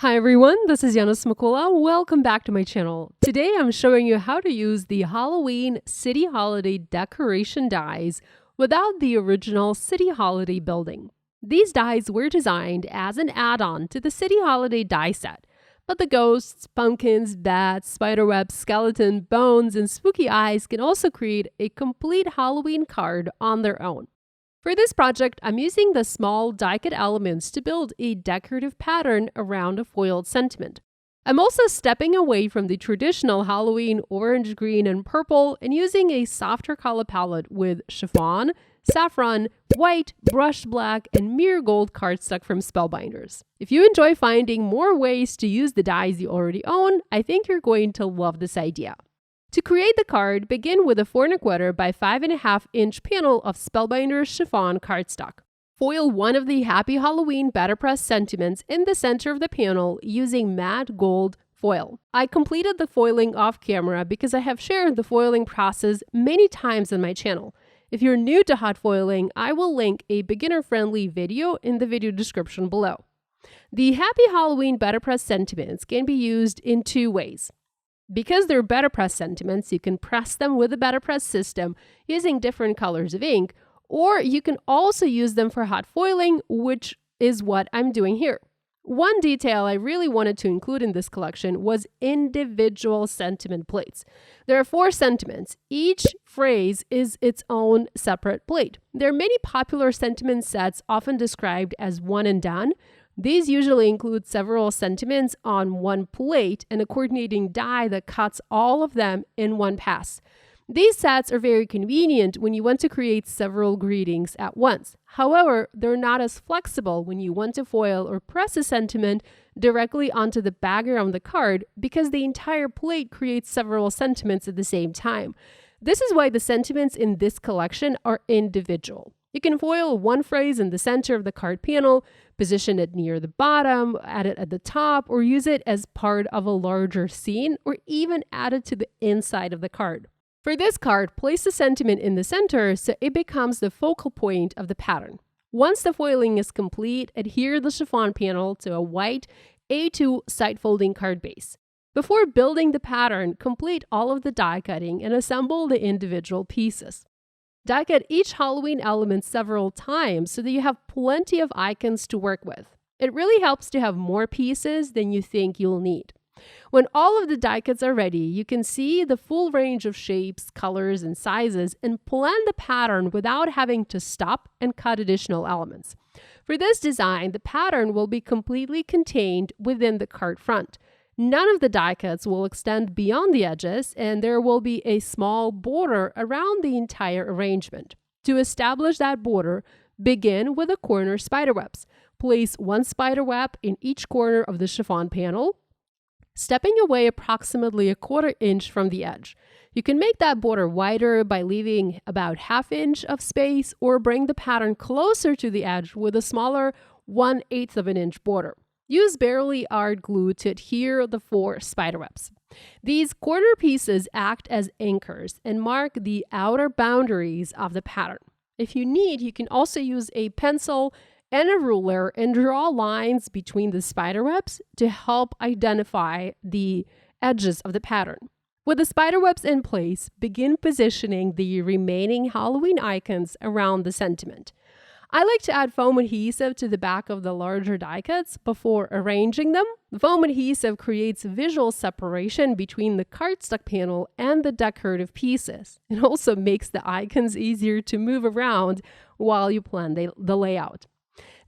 Hi everyone, this is Yana Smakula. Welcome back to my channel. Today I'm showing you how to use the Halloween City Holiday decoration dies without the original City Holiday building. These dies were designed as an add-on to the City Holiday die set, but the ghosts, pumpkins, bats, spiderwebs, skeleton, bones, and spooky eyes can also create a complete Halloween card on their own. For this project, I'm using the small die-cut elements to build a decorative pattern around a foiled sentiment. I'm also stepping away from the traditional Halloween orange, green, and purple and using a softer color palette with chiffon, saffron, white, brushed black, and mere gold cardstock from Spellbinders. If you enjoy finding more ways to use the dies you already own, I think you're going to love this idea. To create the card, begin with a 4¼ by 5.5-inch panel of Spellbinders Chiffon cardstock. Foil one of the Happy Halloween Betterpress sentiments in the center of the panel using matte gold foil. I completed the foiling off camera because I have shared the foiling process many times on my channel. If you're new to hot foiling, I will link a beginner-friendly video in the video description below. The Happy Halloween Betterpress sentiments can be used in two ways. Because they're Betterpress sentiments, you can press them with the Betterpress system using different colors of ink, or you can also use them for hot foiling, which is what I'm doing here. One detail I really wanted to include in this collection was individual sentiment plates. There are 4 sentiments. Each phrase is its own separate plate. There are many popular sentiment sets often described as one and done. These usually include several sentiments on one plate and a coordinating die that cuts all of them in one pass. These sets are very convenient when you want to create several greetings at once. However, they're not as flexible when you want to foil or press a sentiment directly onto the background of the card because the entire plate creates several sentiments at the same time. This is why the sentiments in this collection are individual. You can foil one phrase in the center of the card panel, position it near the bottom, add it at the top, or use it as part of a larger scene, or even add it to the inside of the card. For this card, place the sentiment in the center so it becomes the focal point of the pattern. Once the foiling is complete, adhere the chiffon panel to a white A2 side-folding card base. Before building the pattern, complete all of the die cutting and assemble the individual pieces. Die cut each Halloween element several times so that you have plenty of icons to work with. It really helps to have more pieces than you think you'll need. When all of the die cuts are ready, you can see the full range of shapes, colors, and sizes and plan the pattern without having to stop and cut additional elements. For this design, the pattern will be completely contained within the card front. None of the die cuts will extend beyond the edges, and there will be a small border around the entire arrangement. To establish that border, begin with the corner spiderwebs. Place one spiderweb in each corner of the chiffon panel, stepping away approximately 1/4 inch from the edge. You can make that border wider by leaving about 1/2 inch of space, or bring the pattern closer to the edge with a smaller 1/8 of an inch border. Use barely art glue to adhere the 4 spiderwebs. These corner pieces act as anchors and mark the outer boundaries of the pattern. If you need, you can also use a pencil and a ruler and draw lines between the spiderwebs to help identify the edges of the pattern. With the spiderwebs in place, begin positioning the remaining Halloween icons around the sentiment. I like to add foam adhesive to the back of the larger die cuts before arranging them. The foam adhesive creates visual separation between the cardstock panel and the decorative pieces. It also makes the icons easier to move around while you plan the layout.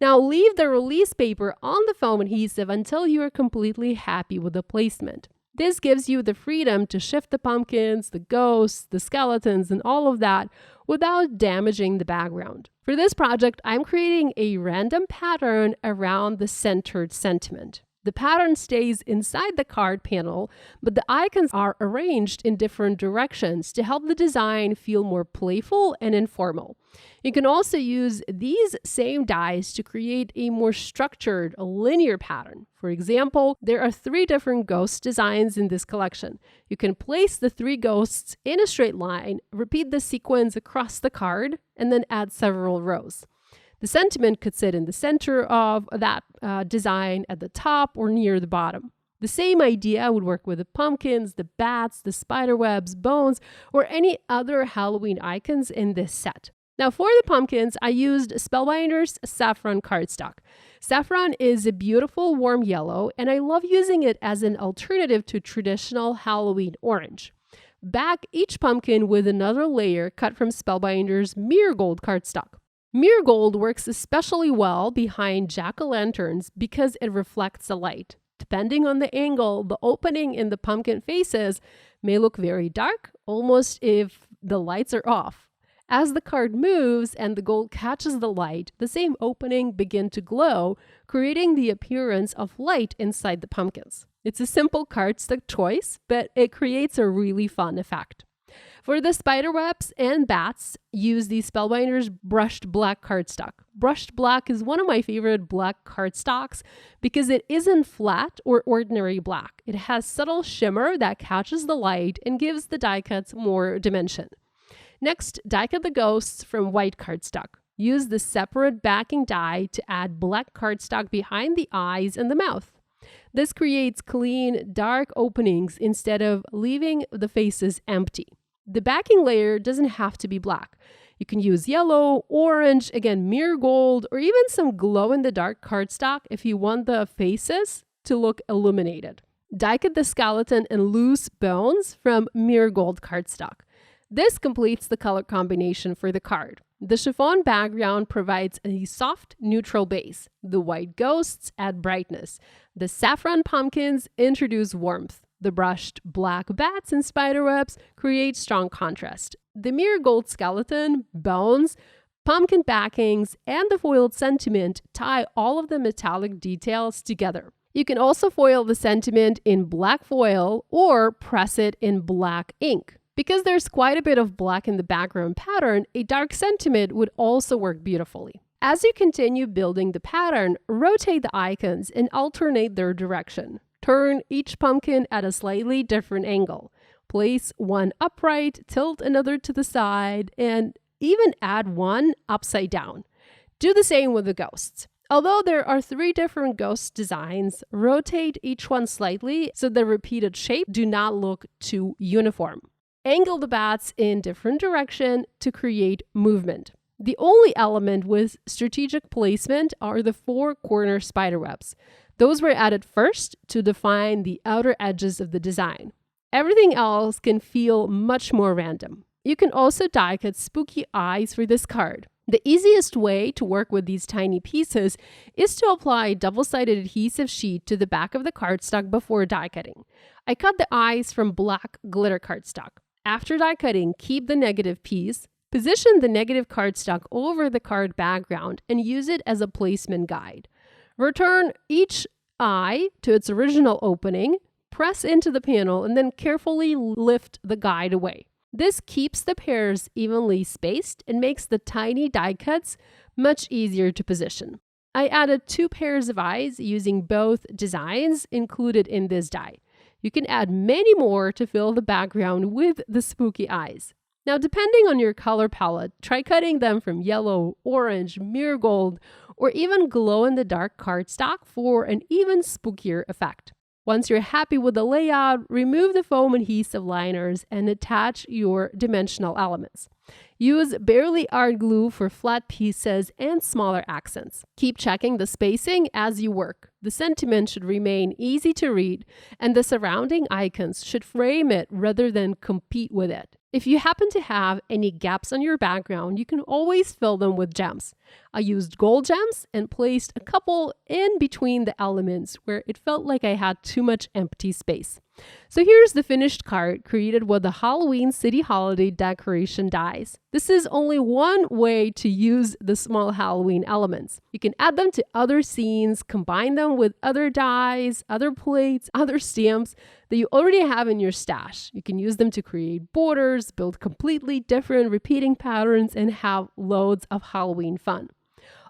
Now leave the release paper on the foam adhesive until you are completely happy with the placement. This gives you the freedom to shift the pumpkins, the ghosts, the skeletons, and all of that without damaging the background. For this project, I'm creating a random pattern around the centered sentiment. The pattern stays inside the card panel, but the icons are arranged in different directions to help the design feel more playful and informal. You can also use these same dies to create a more structured, linear pattern. For example, there are 3 different ghost designs in this collection. You can place the 3 ghosts in a straight line, repeat the sequence across the card, and then add several rows. The sentiment could sit in the center of that design, at the top, or near the bottom. The same idea would work with the pumpkins, the bats, the spiderwebs, bones, or any other Halloween icons in this set. Now for the pumpkins, I used Spellbinders Saffron cardstock. Saffron is a beautiful warm yellow, and I love using it as an alternative to traditional Halloween orange. Back each pumpkin with another layer cut from Spellbinders Mirror Gold cardstock. Mirror Gold works especially well behind jack-o'-lanterns because it reflects the light. Depending on the angle, the opening in the pumpkin faces may look very dark, almost if the lights are off. As the card moves and the gold catches the light, the same opening begins to glow, creating the appearance of light inside the pumpkins. It's a simple cardstock choice, but it creates a really fun effect. For the spiderwebs and bats, use the Spellbinders Brushed Black cardstock. Brushed Black is one of my favorite black cardstocks because it isn't flat or ordinary black. It has subtle shimmer that catches the light and gives the die cuts more dimension. Next, die cut the ghosts from white cardstock. Use the separate backing die to add black cardstock behind the eyes and the mouth. This creates clean, dark openings instead of leaving the faces empty. The backing layer doesn't have to be black. You can use yellow, orange, again, mirror gold, or even some glow-in-the-dark cardstock if you want the faces to look illuminated. Die cut the skeleton and loose bones from mirror gold cardstock. This completes the color combination for the card. The chiffon background provides a soft, neutral base. The white ghosts add brightness. The saffron pumpkins introduce warmth. The brushed black bats and spiderwebs create strong contrast. The mirror gold skeleton, bones, pumpkin backings, and the foiled sentiment tie all of the metallic details together. You can also foil the sentiment in black foil or press it in black ink. Because there's quite a bit of black in the background pattern, a dark sentiment would also work beautifully. As you continue building the pattern, rotate the icons and alternate their direction. Turn each pumpkin at a slightly different angle. Place one upright, tilt another to the side, and even add one upside down. Do the same with the ghosts. Although there are 3 different ghost designs, rotate each one slightly so the repeated shapes do not look too uniform. Angle the bats in different direction to create movement. The only element with strategic placement are the 4 corner spiderwebs. Those were added first to define the outer edges of the design. Everything else can feel much more random. You can also die cut spooky eyes for this card. The easiest way to work with these tiny pieces is to apply double-sided adhesive sheet to the back of the cardstock before die cutting. I cut the eyes from black glitter cardstock. After die cutting, keep the negative piece, position the negative cardstock over the card background, and use it as a placement guide. Return each eye to its original opening, press into the panel, and then carefully lift the guide away. This keeps the pairs evenly spaced and makes the tiny die cuts much easier to position. I added 2 pairs of eyes using both designs included in this die. You can add many more to fill the background with the spooky eyes. Now, depending on your color palette, try cutting them from yellow, orange, mirror gold, or even glow-in-the-dark cardstock for an even spookier effect. Once you're happy with the layout, remove the foam adhesive liners and attach your dimensional elements. Use barely art glue for flat pieces and smaller accents. Keep checking the spacing as you work. The sentiment should remain easy to read, and the surrounding icons should frame it rather than compete with it. If you happen to have any gaps on your background, you can always fill them with gems. I used gold gems and placed a couple in between the elements where it felt like I had too much empty space. So here's the finished card created with the Halloween City Holiday decoration dies. This is only one way to use the small Halloween elements. You can add them to other scenes, combine them with other dies, other plates, other stamps that you already have in your stash. You can use them to create borders, build completely different repeating patterns, and have loads of Halloween fun.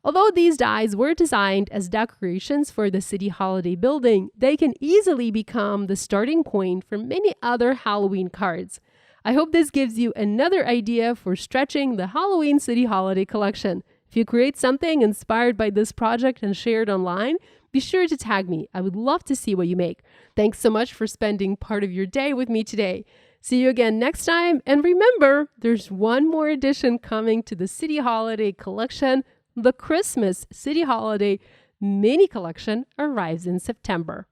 Although these dies were designed as decorations for the City Holiday building, they can easily become the starting point for many other Halloween cards. I hope this gives you another idea for stretching the Halloween City Holiday collection. If you create something inspired by this project and share it online, be sure to tag me. I would love to see what you make. Thanks so much for spending part of your day with me today. See you again next time. And remember, there's one more addition coming to the City Holiday collection. The Christmas City Holiday mini collection arrives in September.